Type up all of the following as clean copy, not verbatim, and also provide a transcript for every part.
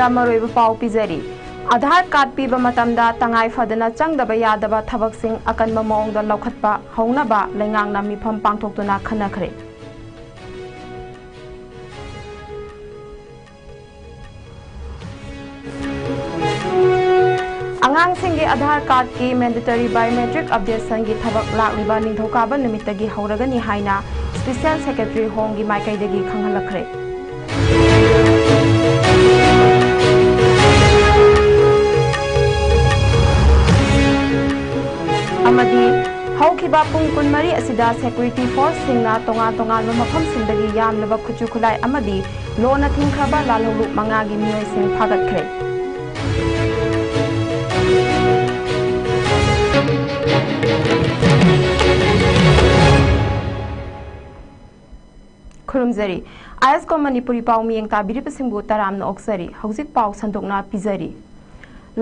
ꯇꯥꯕꯤꯔꯤꯕꯁꯤꯡꯗ ꯃꯔꯨꯑꯣꯏꯕ ꯄꯥꯎ ꯄꯤꯖꯔꯤ आधार कार्ड पीबा मतमदा तंगाई फदना चंगदबा यादबा थबकसिंग अकनबा मओंगदा लौखतपा हौनबा लेंगांगना मिफम पांगथोक्तुना खनखरे अंगांगसिंगे आधार कार्ड की मैंडेटरी बायोमेट्रिक अपडेशन की थबक लाक्लिबा निंथौकाबा नुमित्तगी हौरगनी हाइना स्पेशल सेक्रेटरी होंगी माइकैदगी खंगहलखरे हौखिबा पुंग कुनमरी असिदा सेक्यूरिटी फोर्स सिंगना तोंगा तोंगान मफम सिंदगी यामलबा खुचु खुलाई अमदी लोना थिंखरबा लालहुलु मंगागी मियोय सिंग फागतखरे खुरुमजरी ISCOM मणिपुरी पाउ मियंग ताबिरिबसिंगबु तरामना ओक्सरी हौजिक पाउ संदोकना पिजरी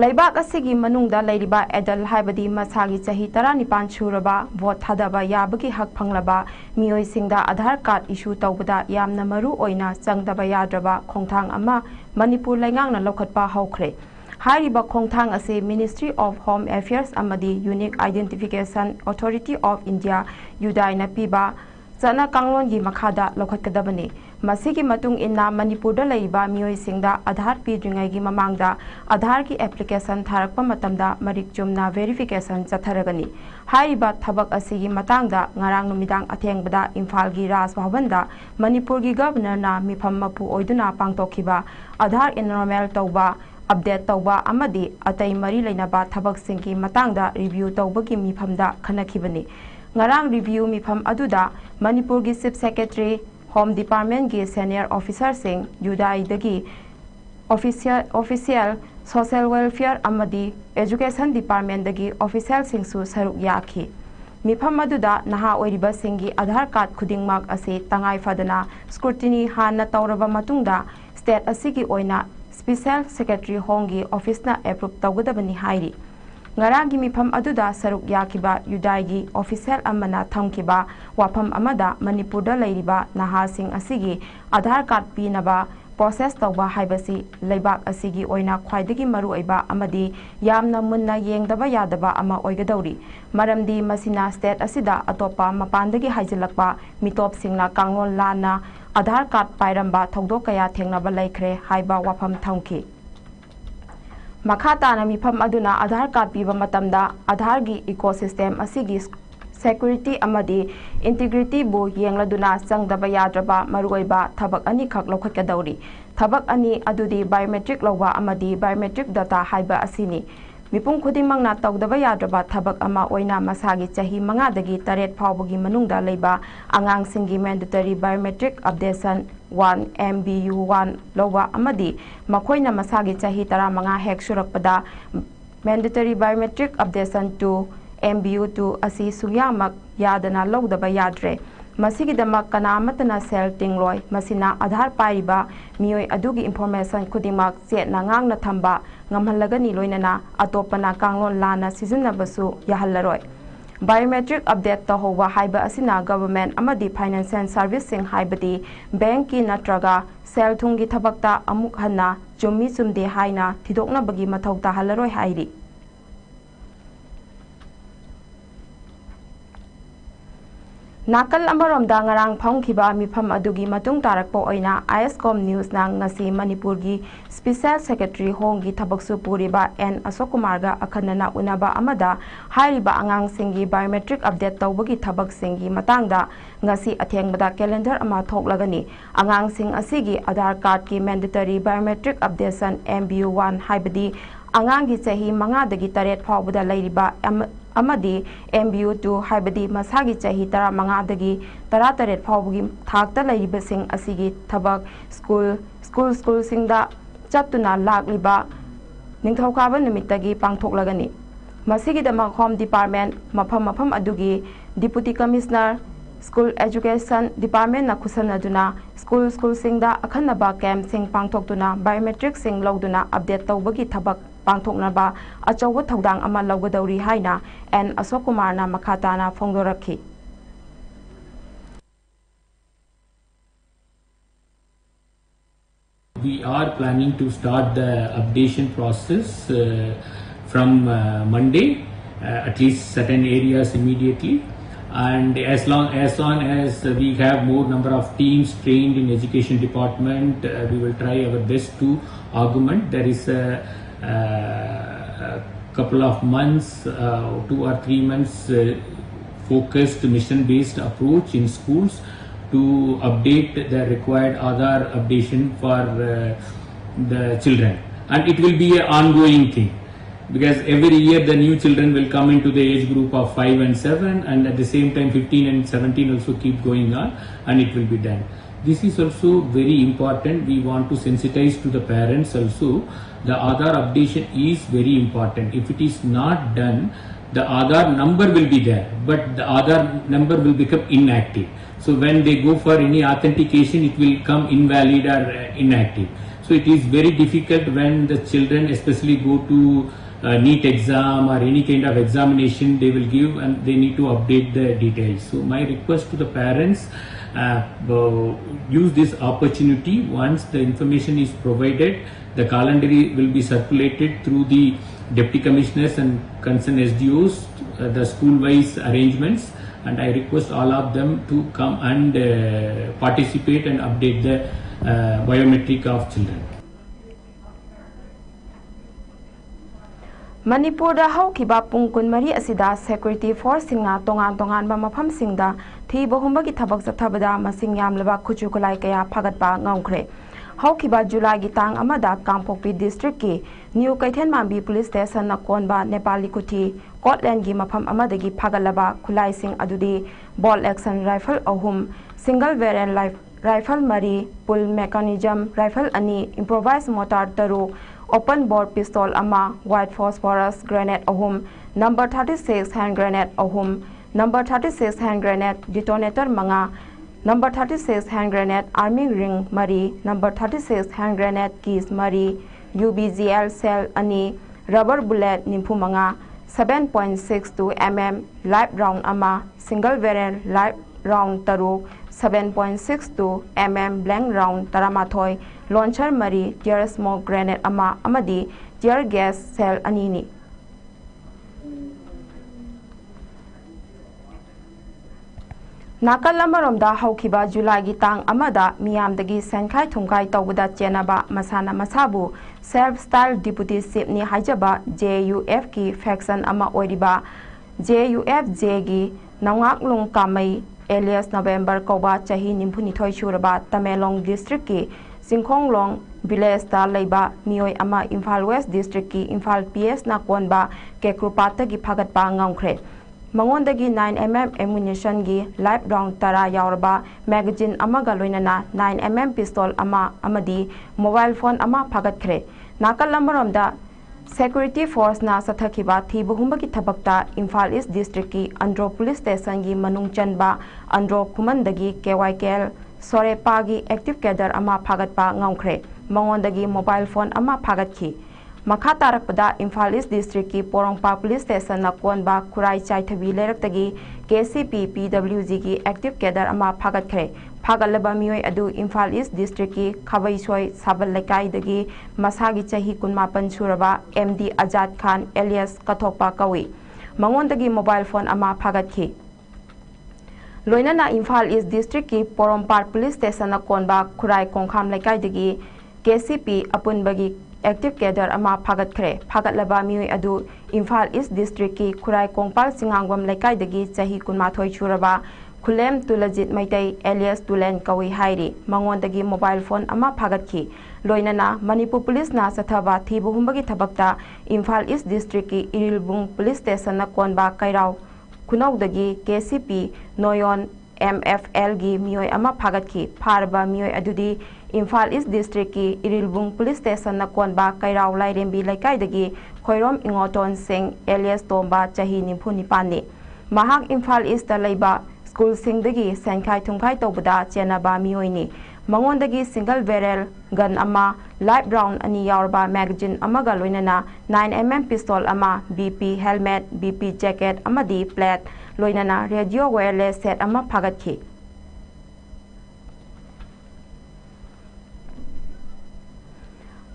लैबाक असिगी मनुंगदा लैरिबा एडल हाइबदी मसागी चाही 19 सुरबा वोट थादबा याबगी हक फंगलबा मियोयसिंगदा आधार कार्ड इशू तौबदा यामना मरु ओइना चंगदबा याद्रबा खोंथांग अमा मणिपुर लैंगांगना लौखतपा हौखरे हारिबा खोंथांग असे मिनिस्ट्री ऑफ होम अफेयर्स अमदी unique identification authority of India युडाइना पीबा चना कांगलोनगी मखादा लौखतकदबनी मसीगी मतुंग इन्ना मणिपुरदा लैबा मियोयसिंगदा आधार पीद्रिंगैगी ममांगदा आधार की application थारकपा मतमदा Marik Chumna verification चथरगनी हारिबा थबक असिगी मतांगदा ngarang नुमिदांग अथेंगबदा इम्फालगी राज भवनदा मणिपुरगी गवर्नरना मिफम मपु ओइदुना पांगतोखिबा आधार एनरोलमेंट तौबा अपडेट तौबा अमदी अतै मरी लैनबा थबकसिंगी मतांगदा review तौबगी मिफमदा खनखिबनी ngarang review mifam aduda manipur gi chief secretary home department gi senior officer sing judai dagi official social welfare amadi education department dagi official sing su saruk yakhi mifam aduda naha oiriba singi aadhar card khudingmak ase tangai fadana scrutiny hana tawraba matungda state asigi oina special secretary hongi office na approve tawgadabani hairi ngaragi mifam aduda saruk yakiba yudaigi official amana thamkiba wafam amada manipurda leiriba nahasing asigi aadhar card pinaba process tawba haibasi leibak asigi oina khwaidagi maru oiba amadi yamna munna yengdaba yadaba ama oigadawri maramdi masina state asida atopa mapandagi haijilakpa mitop singna kanglon lana aadhar card pairamba thogdok kaya thengnaba laikhre haiba wafam thamki Makhatana mifam aduna आधार card पीबा मतमदा आधार की ecosystem असिगी security amadi integrity bu yengladuna changdaba yadraba maruoiba thabak ani khak lokhakadawri thabak ani adudi biometric lawba amadi biometric data haiba asini mipung khudimangna tawdaba yadraba thabak ama oina masagi chahi 5 dagi 8 phawbagi manungda leiba angang singi mandatory biometric updation 1 MBU1 lawba amadi makoina masagi chahi 15 hek surakpada mandatory biometric updation 2 MBU2 asi sungyamak yadana lawdaba yadre masigidama kanamatana sel tingloi masina Aadhaar पाइबा मियोय अदुगी information खुदिमाक चेतना ngang थंबा ngamhallagani loinana atopana kanglon lana sizinabsu yahallaroi biometric update तहोवा हाइबा असिना government अमदी फाइनेंशियल सर्विसिंग हाइबदी बैंक की नत्रगा सेल थुंगी थबक्ता अमुक हन्ना चुम्मी चुमदे हाइना थिदोकनाबगी मथौ ताहल्लरोय हाइरी नाकल अमरोमदा ngarang phongkhiba mifam adugi matung tarakpo oina ISCOM news na ngasi manipur gi special secretary hongi thabaksu puriba N Asokumar ga akhanana unaba amada hairiba angang singi biometric update tawbagi thabak singi matangda ngasi athengbada calendar ama thoklagani angang sing asigi Aadhar card ki mandatory biometric updation MBU1 haibadi angang gi chahi 5 dagi 8 phawbada leiriba amadi MBU2 haibadi masagi chahi 15 dagi 18 phawbagi thakta leiribasing asigi thabak school singda chatuna lagliba ningthokaba numittagi pangthoklagani masigi dama home department mafam adugi deputy commissioner school education department na khusanaduna school singda akhanaba camp sing pangthoktuna biometric sing lawduna update tawbagi thabak pangthoknaba achawa thodang ama lawgadawri haina N Asokumar na makhatana phongdorakhi We we are planning to start the updation process from Monday, at least certain areas immediately. And as long as we have more number of teams trained in education department, we will try our best to augment. There is a couple of months, 2 or 3 months focused mission based approach in schools to update the required Aadhaar updation for the children, and it will be an ongoing thing, because every year the new children will come into the age group of 5 and 7, and at the same time 15 and 17 also keep going on, and it will be done. This is also very important. We want to sensitize to the parents also. The Aadhaar updation is very important. If it is not done, the Aadhaar number will be there, but the Aadhaar number will become inactive. So when they go for any authentication, it will come invalid or inactive. So it is very difficult when the children especially go to NEET exam or any kind of examination they will give, and they need to update the details. So my request to the parents, use this opportunity. Once the information is provided, the calendar will be circulated through the deputy commissioners and concerned SDOs, the school-wise arrangements, and I request all of them to come and participate and update the biometric of children. Manipurda haukiba pung kunmari asida security force singna tongan mafam singda thi bahumba ki thabak chathabada masing yamlaba khuchu kulai kaya phagatpa ngaukhre. Haukiba July gi tang amada Kangpokpi district ki New Kaithen Mambi police station na konba Nepali kuthi Scotland gi mafam amadagi phagalaba khulai sing adudi ball action rifle ahum, single variant rifle mari, pull mechanism rifle ani, improvised mortar taru, open bore pistol ama, white phosphorus grenade ahum, number 36 hand grenade ahum, number 36 hand grenade detonator manga, number 36 hand grenade arming ring mari, number 36 hand grenade keys mari, UBGL cell ani, rubber bullet nimpu manga, 7.62 mm live round ama, single variant live round taru, 7.62 mm blank round taramathoi, launcher mari, tear smoke grenade ama amadi tear gas cell anini. Nakal lamaromda haukiba July gi tang amada miyamdagi senkai thumkai tawbada chenaba masana masabu self style deputy chief ni haijaba JUF ki faction ama oiriba JUFJ gi nawngaklung kamai alias November koba chahi nimphunithoi shuraba Tamelong district ki Singkhonglong village ta leiba mioi ama Imphal West district ki Imphal PS na konba kekrupata gi phagatpa ngaukhre. Mangondagi 9mm ammunition gi live round tara yauraba magazine amaga loinana 9mm pistol ama amadi mobile phone ama phagatkhre. Nakal lambaromda security force na sathakiba thi buhumba ki thabakta Imphal East district ki Andro police station gi manung chanba Andro khumandagi KYKL Sorepa gi active cadre ama phagatpa ngaukhre. Mangondagi mobile phone ama phagatki. Makha tarakpada Imphal East district ki Porongpa police station na konba Khurai Chaithabi leraktagi KCP PWG ki active cadre ama phagatkhre. Phagalaba mioi adu Imphal East district ki Khabaisoi Sabal Lekai dagi masagi chahi 18 suraba MD Azad Khan alias Kathokpa kawi. Mangondagi mobile phone ama phagatki. Loinana Imphal East district ki Porongpa police station na konba Khurai Kongkham Lekai dagi KCP apunbagi active cadre ama phagatkhre. Phagatlaba mioi adu Imphal East district ki Khurai Kongpal Singangwam Lekai dagi chahi 18 suraba Khulem Tulajit Maitai alias Tulen kawi hairi. Mangondagi mobile phone ama phagatki. Loinana Manipur police na sathaba thi buhumbagi thabakta Imphal East district ki Irilbung police station na konba Kairao Kunaudagi KCP Noyon MFL gi mioi ama phagatki. Pharba mioi adudi Imphal East district ki Irilbung police station na konba Kairao Lairembi Laikai dagi Khoirom Ingoton Singh alias Tomba chahi 94 ni. Mahak Imphal East ta leiba school singdagi senkai thumkai tawbada chenaba mioi ni. Mangondagi single barrel gun ama live round ani yaurba magazine amaga loinana 9mm pistol ama BP helmet BP jacket amadi plate loinana radio wireless set ama phagatki.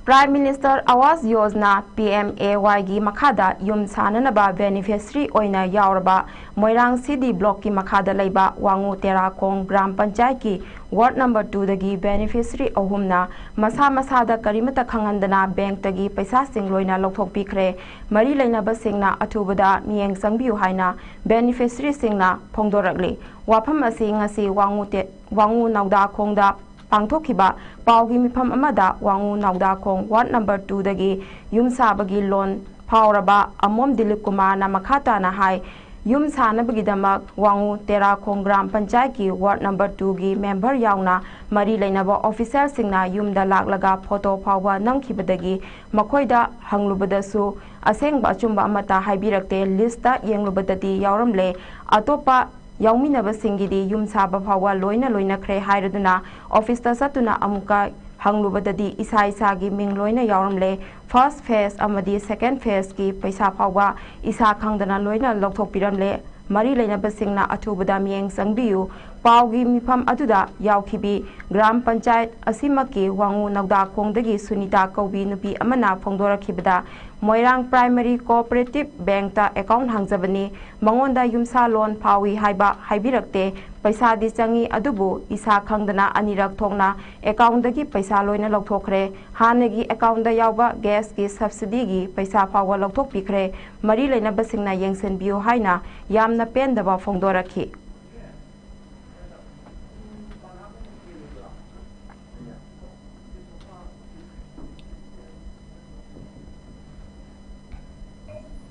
Prime Minister Awas Yojana PMAY gi makhada yum sananaba beneficiary oina yauraba Moirang City block ki makhada leiba Wangu Terakong Gram Panchayat ki ward number 2 dagi beneficiary ahumna masa masada karimata khangandana bank tagi paisa sing loina lokthok pikre mari leinaba singna athubada miyeng sangbiu haina beneficiary singna phongdorakli wafam asi ngasi Wangu Nauda Khongda Pangthokiba Paugi Mifam Amada Wangu Nauda Khong ward number 2 dagi yum sabagi loan Pauraba Amom Dilip Kumar na makhata na hai yum sanabagidama Wangu Terakong Gram Panchayat ki ward number 2 gi member yauna mari leinaba officer singna yumda laklaga photo phawba namkhibadagi makhoida hanglubadasu asengba achumba amata haibirakte lista yenglubadati yauramle atopa Yaumina Singidi, Yum Saba Pawa, Loina Kre Hiraduna, Officer Satuna Amuka, Hanglubadadi, Isai Sagi, Ming Loina Yaramle, first phase Amadi, second phase ki, Paisa Pawa, Isa Kangdana Loina Loktopiramle, Mari Lena Basingna Atubada Mieng Sangbiu, Paugi Mipam Aduda, Yaukibi, Gram Panchayat, Asimaki, Wangu Nauda Kongdagi, Sunita Kobi Nupi Amana, Pongdora Kibada, Moirang Primary Cooperative Bank ta account hangzabani mangonda yumsa loan pawi haiba haibirakte paisa di changi adubu isa khangdana anirak thongna account dagi paisa loina lokthokre hanagi account da yawba gas ki subsidy gi paisa pawa lokthok pikre mari leina basingna yengsen biu haina yamna pendaba phongdorakhi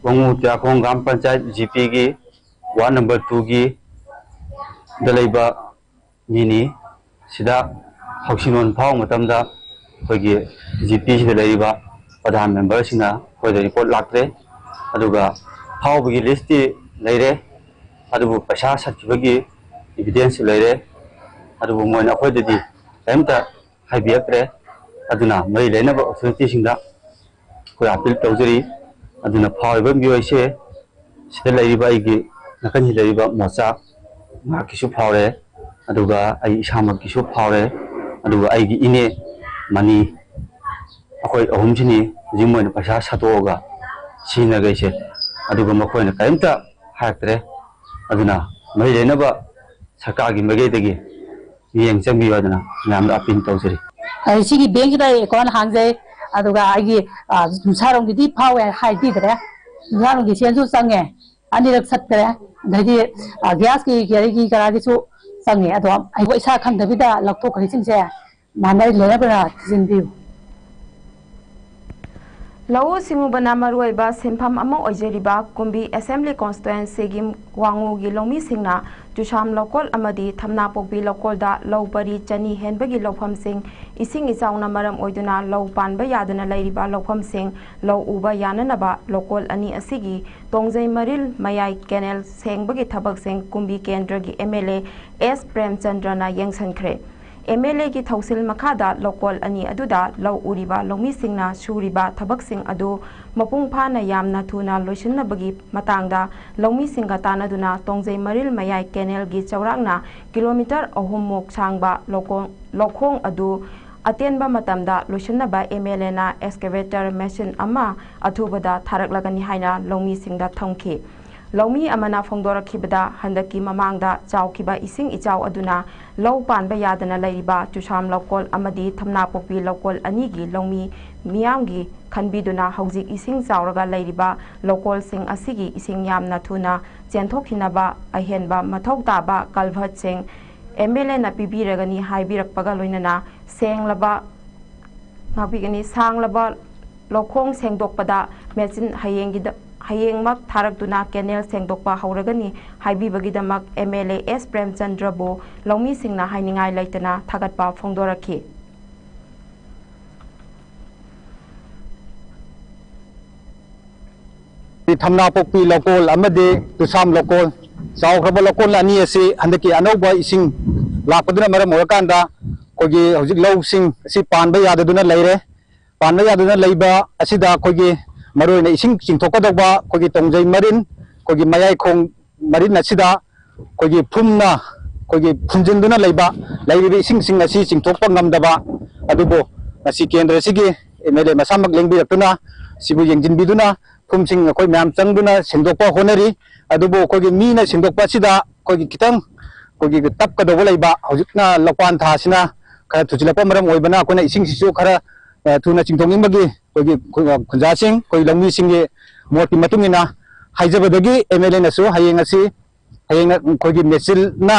Wangu Terakong Gram Panchayat GP gi ward number 2 gi dalaiba mini sida hausinon phao matamda khoigi GP sida laiba pradhan member sina khoida report lakre aduga phao gi list ti laire adubu paisa satkibagi evidence laire adubu moina khoida di taimta haibiakre aduna mai leinaba authority singda khoi appeal tawjari aduna phawaiba mioise sida laiba igi nakani laiba mocha nga kisu phawre aduga ai isama kisu phawre aduga aigi ine mani akoi ahumjini jimoina paisa satoga sina gaise aduga makoina kaimta hakre aduna mai lenaba sarkagi magedagi miyeng changbi aduna namda apin tawjari ai sigi bank da account hangje aduga aigi sarong di phawe haidi dre sarong di senju sange anirak satkre dadi gas ki gari karagi su sange ado ai bo isa khang dabida lakto khari singse manai lena bra jingbiu Lau Simubana Maruiba Simpam Amo Ojeriba Kumbi Assembly Constituency Gim Wangu Gilomi Singna Tusham Local Amadi Tamna Pokbi Local da Low Bari Chani Henbagi Lopam Sing Ising Isauna Maram Oiduna Low Panba Yadana Ladiba Lopam Sing Low Uba Yananaba Local Ani Asigi Tongzai Maril Mayai Kenel Sengbagi Tabak Sing Kumbi Kendragi MLA S Prem Chandrana Yangsankre MLA ki Thausil Makada local ani aduda law uriba lomi singna shuriba thabak sing adu mapung phana yamna thuna loishinna bagi matangda lomi singa tana duna tongjai maril mayai canal gi chawrakna kilometer ahum mok changba lokhong adu atenba matamda loishinna ba MLA na excavator machine ama athubada tharaklagani haina lomi singda thongki Lomi amana fongdora kibada handaki mamangda chau kiba ising ichau aduna low pan ba yadana laiba tusham local amadi thamna pokpi local anigi lomi miyamgi khanbiduna haujik ising chauraga lairiba local sing asigi ising yamna thuna chenthokhinaba ahenba mathok taba kalbhat sing MLA na pibiragani haibirakpaga loinana senglaba ngabigani sanglaba lokhong sengdokpada machine Hayengmak Tarakduna Canal Sengdokpa Hauragani Haibibagidamak MLA S Prem Chandra Bo Lomi Singna Hainingai Laitana Thagatpa Phongdoraki Thamna Pokpi local amade Tusam local Saukraba local ani asi handaki anoba ising lakpaduna maram orakanda kogi hojik low sing si panba yadaduna leire panba yadaduna leiba asida kogi Marui na ising chingthokadaba kogi tongjai marin kogi mayai khong marin asida kogi phumna kogi phunjinduna leiba ising sing asi chingthokpa ngamdaba adubo asi kendra sigi MLA masamak lengbiratuna sibu yengjinbiduna phumsing akoi myam changduna sendokpa honari adubo kogi mina sendokpa sida kogi kitang kogi tap ka dobo leiba hojikna lokpan tha sina khara thujilapa maram oibana kona ising sisu khara thuna chingthonging bagi kogi khunja sing koi longmi singge moti matungina haijabadagi MLA nasu hayengasi hayeng kogi mesil na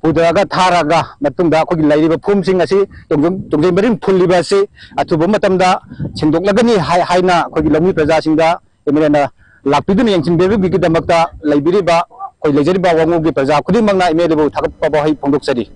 pudaga tharaga matungda kogi lairiba phumsing asi tongjem baring phulliba si athuba matamda sendokлагani haina kogi longmi praja singda MLA na lakpiduna yengchinbebe bigi damakta laibiriba koi lejeriba wangugi praja khudimangna MLA bu thakpa ba hai phongdoksari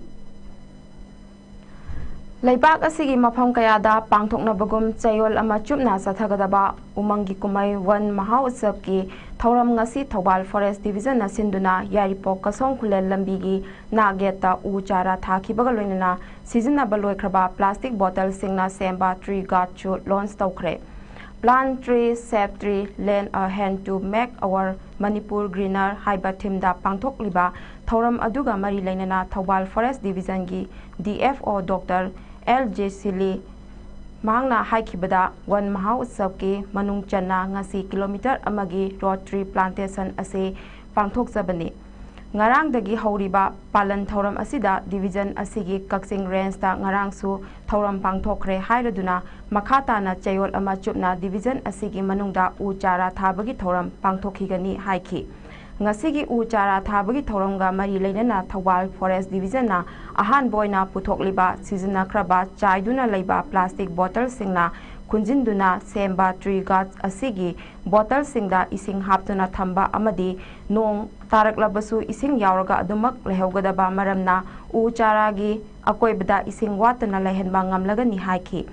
Leibak asigi mafam kayada pangthoknabagum chayol ama chupna sathagadaba umangi kumai wan maha utsap ki thauram ngasi Thobal Forest Division na sinduna yaripok kasong khulel lambigi nageta u chara thakibaga loinana seasonable loikraba plastic bottle singna semba tree guard chu launch tawkhre plant tree save tree lend a hand to make our Manipur greener haiba thimda pangthokliba thauram aduga mari lainana Thobal Forest Division gi DFO Dr. LJ Sili Mangna haikibada wan maha utsap ki manung channa ngasi kilometer amagi road tree plantation ase pangthok sabani ngarang dagi hauriba palan thauram asida division asigi kaksing range ta ngarang su thauram pangthokre hairaduna makhata na chayol ama chupna division asigi manungda u chara thabagi thauram pangthokhigani haiki ngasigi u chara thabagi thauramga mari leinana Thobal Forest Division na ahan boina puthokliba seasona kraba chaiduna leiba plastic bottle singna kunjinduna semba tree guards asigi bottle singda ising haptuna thamba amadi nong taraklabasu ising yauraga adumak lehaugadaba maramna u charagi akoibada ising watana lehenba ngamlagani haiki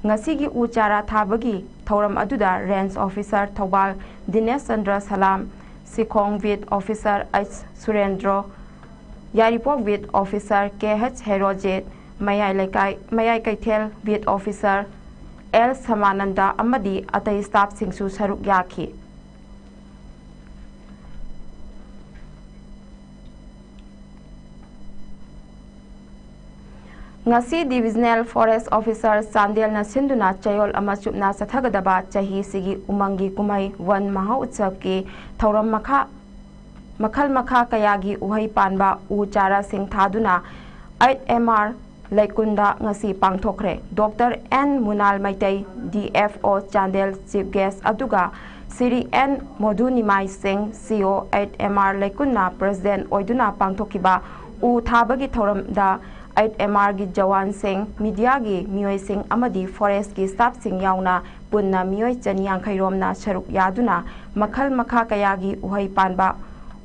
ngasigi u chara thabagi thauram aduda range officer Thobal Dinesh Chandra Salam Sikhong with officer H Surendra Yaripok with officer KH Herojet Mayai Kaithel with officer L Samananda amadi atai staff singsu saruk yaki ngasi divisional forest officer Sandel na sinduna chayol ama chupna sathagadaba chahi sigi umangi kumai wan maha utsap ki thauram makhal makha kayagi uhai panba u chara sing thaduna 8MR Laikunda ngasi pangthokre Dr. N Munal Maitai DFO Chandel Chief Guest aduga Siri N Modunimai Singh CO 8MR Laikunda President oiduna pangthokiba u thabagi thauram da 8MR gi Jawan Singh media gi mioi sing amadi forest gi staff sing yauna punna mioi chaniang khairomna saruk yaduna makhal makha kayagi uhai panba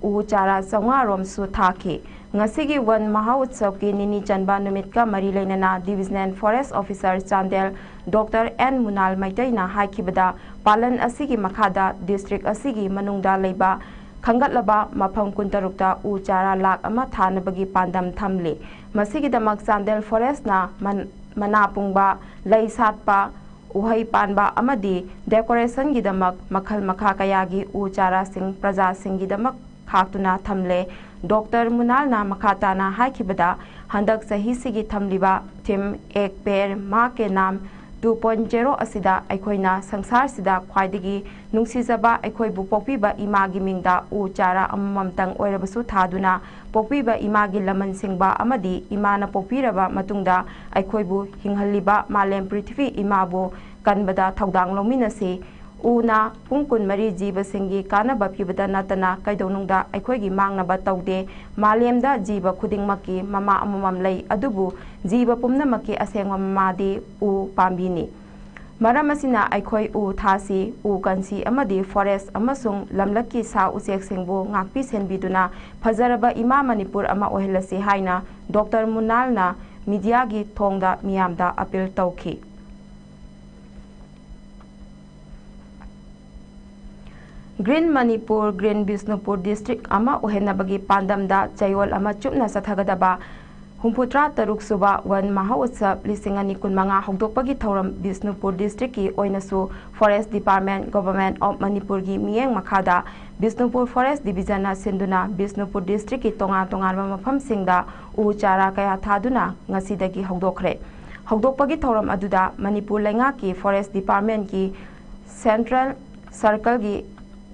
u chara sawnga rom su thaki ngasigi wan maha utsap ki nini chanba numit ka mari leinana divisional forest officer Chandel Dr. N Munal Maitai na haikibada palan asigi makhada district asigi manungda leiba khangatlaba mafam kuntarukta u chara lak ama thanabagi pandam thamli masigi damak Chandel forest na manapungba lei satpa uhai panba amadi decoration gi damak makhal makha kayagi u chara sing praja sing gi damak खाक्तुना थमले doctor मुनाल ना मखाता ना हाइखिबदा हंदक सही सिगी थमलिबा थिम एक पेड़ माँ के नाम 2.0 असिदा अखोइना संसार सिदा ख्वाइदगी नुंगसिजबा अखोइबु पोपीबा इमागी मिंगदा उ चारा अममतंग ओइरबसु थादुना पोपीबा इमागी लमन सिंगबा अमदी इमाना पोपीरबा मतुंगदा अखोइबु हिंगहलिबा मालेम पृथ्वी इमाबु कनबदा थौदांग लोमिनसी उना पुंकुन मरी जीव सिंगी कानबा पिबदा नतना कैदौनुंगदा अखोइगी मांगनबा तौदे मालेमदा जीव खुदिंगमकी ममा अममम लई अदुबु जीव पुमनमकी असेंगवा ममादी उ पाम्बिनी मरम असिना अखोइ उ थासी उ कंसी अमदी फॉरेस्ट अमसुंग लमलकी सा उचेक सिंगबु ngakpi senbiduna फजरबा इमा मणिपुर अमा ओहेलसी हाइना डॉक्टर मुनालना मीडिया गी थोंगदा मियामदा अपील तौखी green Manipur green Bishnupur district अमा ओहेनबगी पांदमदा चयोल अमा चुपना सथगदबा हुंफुत्रा तरुक सुबा वन महा उत्सव लिसिंग अनि कुनमंगा हौदोकपगी थौरम बिष्णुपुर डिस्ट्रिक्ट की ओइनसु forest department government of Manipur की मियेंग मखादा बिष्णुपुर फॉरेस्ट डिवीजन सिंधुना बिष्णुपुर डिस्ट्रिक्ट की तोंगा तोंगानबा मफम सिंगदा उ चारा कया थादुना ngasi dagi hogdokre hawdokpagi thoram aduda Manipur Lenga ki Forest Department ki Central Circle ki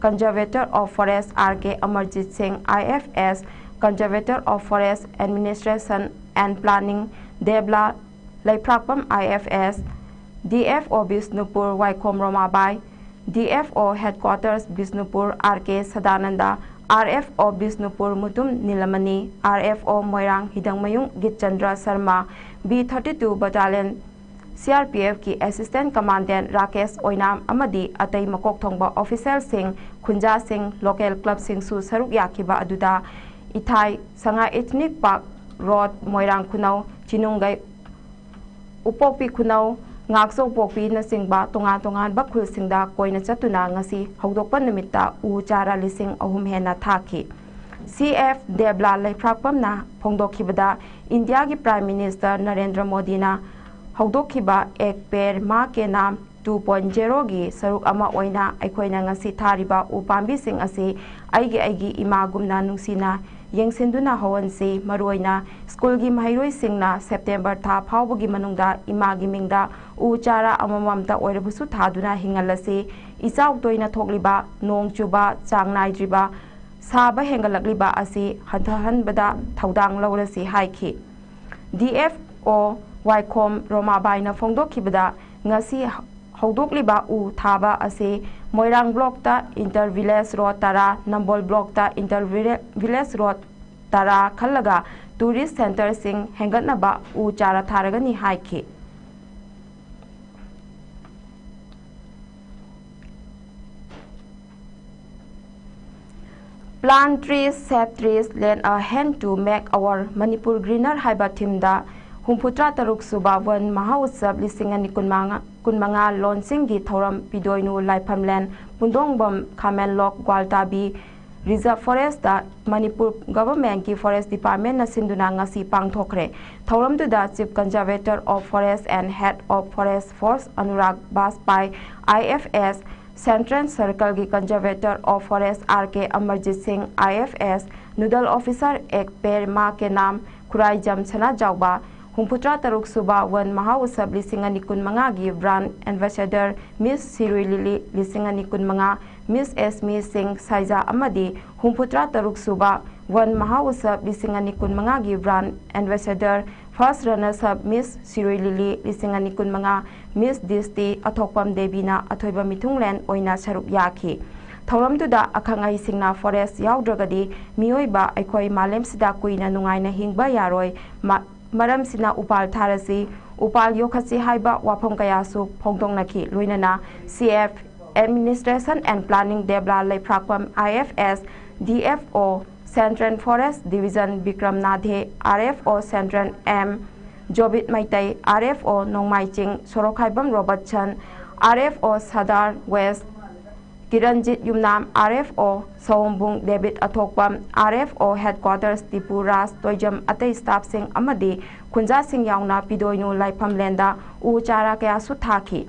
Conservator of Forest RK Amarjit Singh IFS Conservator of Forest Administration and Planning Debla Laiprakpam IFS DFO Bisnupur Waikom Romabai DFO Headquarters Bisnupur RK Sadananda RFO Bisnupur Mutum Nilamani RFO Moirang Hidangmayung Gitchandra Sharma B32 Battalion CRPF ki Assistant Commandant Rakesh Oinam Amadi Atai Makok Thongba Officer Singh Khunja Singh Local Club Singh Su Saruk Yakiba Aduda Ithai Sanga Ethnic Park Road Moirang Kunau Chinungai Upokpi Kunau Ngakso Pokpi na singba tongan bakhul singda koina chatuna ngasi hawdokpa numita u chara lising ahum hena thaki CF Debla Laiprakpam na phongdokhibada India gi Prime Minister Narendra Modi na hawdokhiba ek per ma ke nam 2.0 gi saruk ama oina aikoina ngasi thariba u pambi sing asi aigi ima gumna nungsina yengsinduna hawansi maroina school gi mahairoi singna September tha phawbugi manungda imagi mingda u chara amamamta oirabusu thaduna hingalasi isau toina thokliba nong chuba changnai driba saba hengalakliba asi hanbada thaudang lawrasi haiki DFO Waikom Romabai phongdokhibada ngasi hawdokliba u thaba asi Moirang block ta Inter Village Road Tara Nambol block ta Inter Village Road Tara Khalaga Tourist Center Sing Hengatnaba u chara tharagani haiki Plant trees, save trees, lend a hand to make our Manipur greener haiba thimda Humputra Taruk Suba Wan Mahautsab Lisingani Kunmanga launching gi Thoram Pidoinu Laiphamland Pundongbam Kamen Lok Gwaltabi Reserve Forest da Manipur Government ki Forest Department na sinduna ngasi pangthokre Thoram da Chief Conservator of Forest and Head of Forest Force Anurag Baspai IFS Central Circle ki Conservator of Forest RK Amarjit Singh IFS Noodle Officer Ek Per Ma ke Nam Kurai Jam Chana Jauba Humputra Taruk Suba Wan Mahautsab Lisingani Kunmanga gi Brand Ambassador Miss Sirui Lili Lisingani Kunmanga Miss Esmi Singh Saiza Amadi Humputra Taruk Suba Wan Mahautsab Lisingani Kunmanga gi Brand Ambassador First Runners Up Miss Sirui Lili Lisingani Kunmanga Miss Disti Athokpam Debina Athoiba Mithunglen Oina Saruk Yaki Thoramduda Akhangai Singna Forest Yaudregadi Mioiba Aikoi Malem Sida Kuina Nungaina Hingba Yaroi Maram Sina Upal Tharasi Upal Yokhasi Haiba Wapong Kayasu Pongdong Naki Luinana CF Administration and Planning Debla Laiprakpam IFS DFO Central Forest Division Bikram Nadhe RFO Central M Jobit Maitai RFO Nongmaiching Sorokhaibam Robert Chan RFO Sadar West Kiranjit Yumnam RFO Sombung David Athokpam RFO Headquarters Tipuras Toijam Atei Staff Sing Amadi Kunja Sing Yauna Pidoinu Laiphamlenda U Chara Kaya Suthaki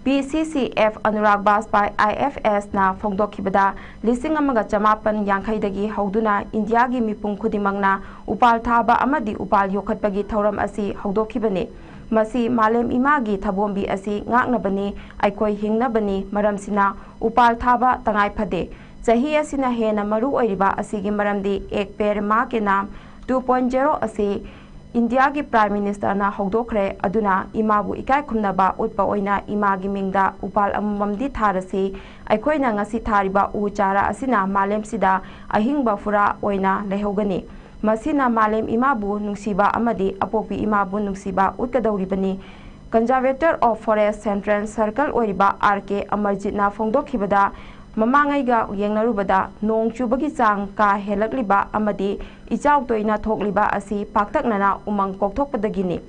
PCCF Anurag Baspai IFS na phongdokhibada lising amaga chamapan yangkhaidagi hauduna India gi mipung khudimangna upal thaba amadi upal yokhatpagi thoram asi haudokhibane masi malem imagi thabombi asi ngaknabani aikoi hingnabani maramsina upal thaba tangai phade chahi asina hena maru oiriba asigi maramdi ek per ma ke nam 2.0 asi India ki Prime Minister na hawdokre aduna imabu ikai khumnaba utpa oina imagi mingda upal amamdi tharasi aikoina ngasi thariba u chara asina malem sida ahingba fura oina lehogani masina malem imabu nungsiba amadi apokpi imabu nungsiba utkadauribani Conservator of Forest Central Circle oiriba RK Amarjit na phongdokhibada mamangaiga yengnarubada nong chubagi chang ka helakliba amadi ichau toina thokliba asi paktaknana umang kokthokpadagini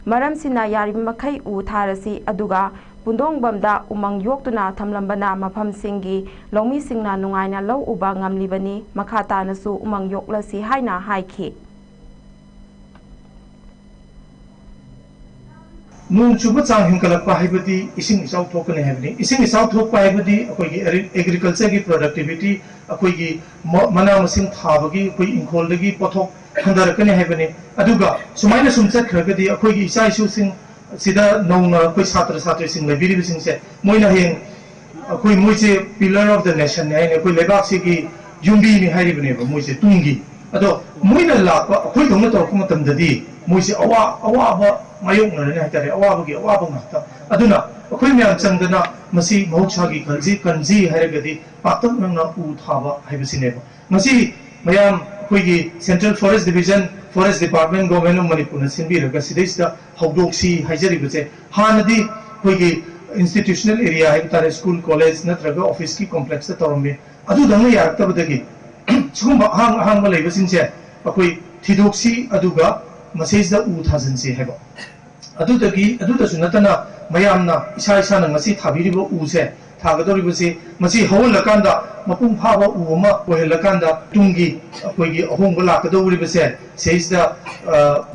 maram sina yari makhai u tharasi aduga pundongbamda umang yoktuna thamlambana mafam singi longmi singna nungaina law uba ngamlibani makhata nasu umang yoklasi haina haiki नों चुब चांग हिंकलक्पा हाइबदी इसिंग इसाउ थोकने हाइबनी इसिंग इसाउ थोकपा हाइबदी अखोगी agriculture की productivity अखोगी मना मसिंग थाबगी अखोई इंखोलदगी पोथोक हंदरकने हाइबनी अदुगा सुमाइना सुम चखरगदी अखोगी इसा इशुसिंग सिदा नौना अखोई छात्र छात्रीसिंग लेबिरिबिसिंग से मोइना हें अखोई मोइसे पिलर ऑफ द नेशन है अखोई लेबाक्सिगी युंबी नि हाइबने मोइसे तुंगी अदो मोइना लापा अखोई दौना तौरक मतमददी मोइसे अवा मायोंगरने हाइतारे अवाबगी अवाब ngakta aduna akhoi myam changdana masi mahusagi kanji hairagadi patam nangna u thaba haibasine masi mayam akhoi central forest division forest department government of manipur na sinbiraga sidaisda hawdoksi haijari bache hanadi akhoi institutional area haibtare school college natraga office ki complex ta tawambe adu dangna yaraktabadagi chugum hang leibasingse akhoi thidoksi aduga masses उ थाजनसे है नतना मयामना इसा इसा नंगसी थाबिरिब उसे थागदोरिबसे मसी हवलकांदा मपुंग फाबा उमा ओहेलकांदा तुंगी अखोगी अहोंग लाकदोरिबसे सेइसदा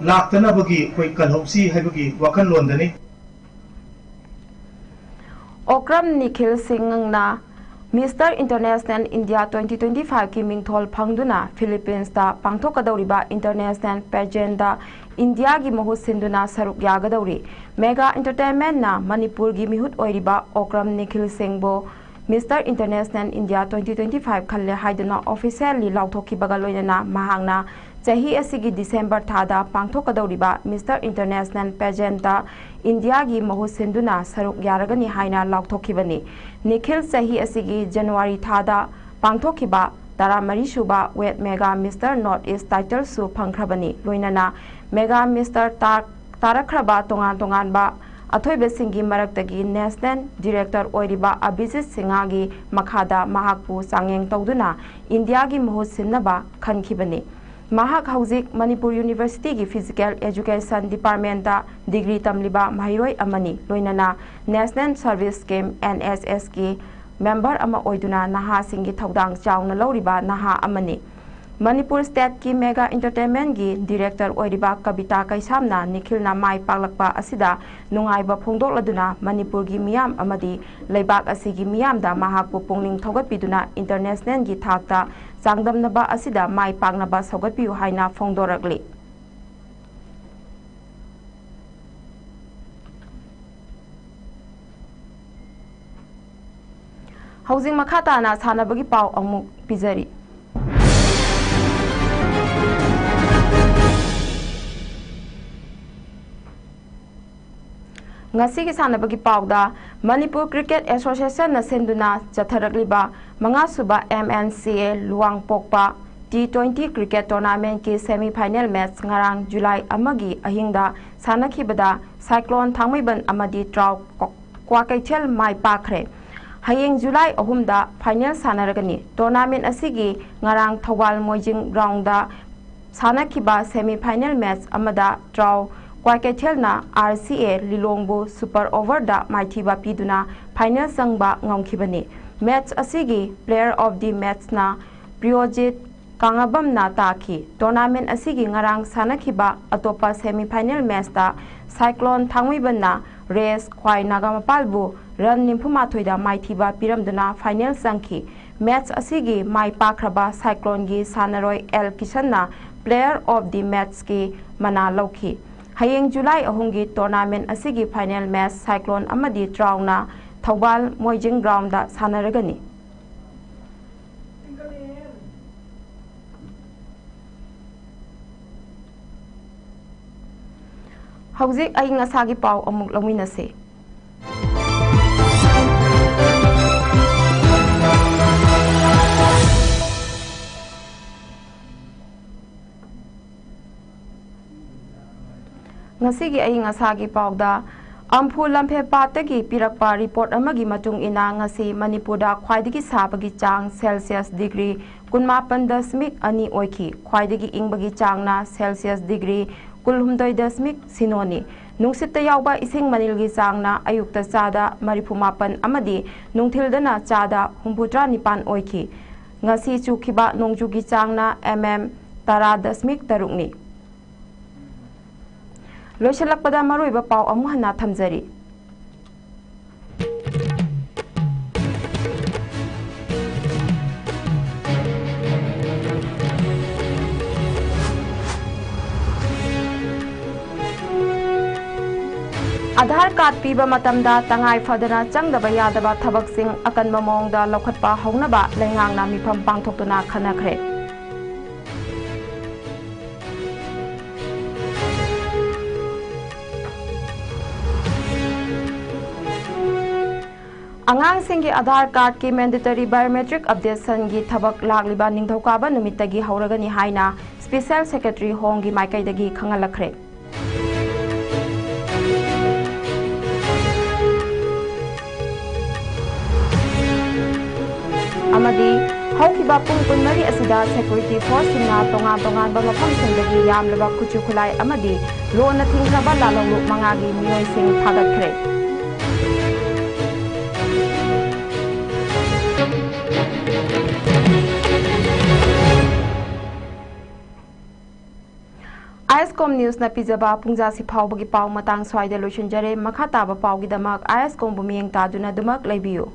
लाक्तनबगी कोई कलहौसी हैबगी वखन लोंदनी ओक्रम निखिल सिंगना मिस्टर इंटरनेशनल इंडिया 2025 की मिंगथोल फंगदुना फिलीपींस दा पांथोकदौरिबा इंटरनेशनल पेजेंट दा इंडिया की महुत सिंधुना सरुक यागदौरी मेगा एंटरटेनमेंट ना मणिपुर की मिहुत ओइरिबा ओक्रम निखिल सिंगबो मिस्टर इंटरनेशनल इंडिया 2025 खल्ले हाइदुना ऑफिशियली लाउथोखिबगा लोइना महांगना चाही असिगी दिसंबर थादा पांथोकदौरिबा मिस्टर इंटरनेशनल पेजेंट दा इंडिया की महुत सिंधुना सरुक यारगनी हाइना लाउथोखिबनी निखिल चाही असिगी जनवरी थादा पांथोखिबा तारामरी सुबा वेट mega mister north east title सु फंख्रबनी लोइना मेगा मिस्टर तारख्रबा तोंगान तोंगानबा अथोइबसिंगी मरक्तगी नेशनल डायरेक्टर ओइरिबा अभिजीत सिंहागी मखादा महाकपु सांगेंग तौदुना इंडिया की महुत सिन्नबा खनखिबनी महाक हौजिक मणिपुर यूनिवर्सिटी की फिजिकल एजुकेशन डिपार्टमेंट डिग्री तमलिबा महिरोय अमनी लोइना नेशनल सर्विस स्कीम NSS की मेंबर अमा ओइदुना नहा सिंगी थौदांग चाउना लौरिबा नहा अमनी मणिपुर स्टेट की मेगा एंटरटेनमेंट की डायरेक्टर ओइरिबा कविता कैसामना निखिलना माई पागलकपा असिदा नुंगाइबा फोंदोकलदुना मणिपुर की मियाम अमदी लेबाक असिगी मियामदा महाकपु पुंगनिंग थौगतपिदुना इंटरनेशनल की थाकता चांगदमनबा असिदा माई पागनबा सौगतपियु हाइना फोंदोरकली हौजिंग मखाताना सानबगी पाव अमुक पिजरी ngasi ki sanabagi pawda Manipur Cricket Association na senduna chatharagliba manga suba MNCA luang pokpa T20 cricket tournament ki semi final match ngarang July amagi ahingda sanakhibada cyclone thangmaiban amadi traw kwakaichel mai pakhre hayeng July 3 da final sanaragani tournament asigi ngarang Thawal Moijing ground da sanakhiba semi final match amada traw Kwakaichel RCA Lilongbu super over da maithiba piduna final sangba ngongkhibani match asigi player of the match na Priyojit Kangabam na taki tournament asigi ngarang sanakhiba atopa semi final match da Cyclone Thangwiban na Race Khwai Nagamapalbu run nimphumathoida maithiba piramduna final sangki match asigi mai pakraba Cyclone gi Sanaroi El Kishan na player of the match ki mana lokhi hayeng July 3 gi tournament asigi final match Cyclone amadi Trauna Thawal Moijing ground da sanaragani hauzik aying asagi paw amuk lawinase ngasigi aying asagi pawda amphu lampe patagi pirakpa report amagi matung ina ngasi Manipurda khwaidagi sabagi chang Celsius degree 18.2 oiki khwaidagi ingbagi changna Celsius degree 19.0 sinoni nungsitta yawba ising manilgi changna ayukta chada 38 amadi nungthildana chada 39 oiki ngasi chukhiba nongjugi changna mm 10.3 ni लोइसलक्पदा मरोइबा पाउ अमु हन्ना थमजरी आधार card पीबा मतमदा तंगाई फदना चंगदबा यादबा थबकसिंग अकनबा मौंगदा लौखटपा हौनबा लेंगांगना मिफम पांगथोक्तुना खनखरे अंगांगसिंगी आधार card की mandatory biometric updation की थबक लाग्लिबा निंगथौकाबा नुमित्तगी हौरगनी हाइना special secretary होंगी माइकैदगी खंगलखरे अमदी हौकिबा पुंग कुनमरी असिदा security force सिंगना तोंगान तोंगानबा मफमसिंदगी यामलबा खुचु खुलाई अमदी लोना थिंख्रबा लालौलु मंगागी मियोइसिंग थागतखरे ISCOM news न पिजबा पुंजासी फावबगी पाव मतंग स्वाइदे लोइसनजरे मखा ताबा पावगी दमक ISCOM बुमियंग तादुना दुमक labio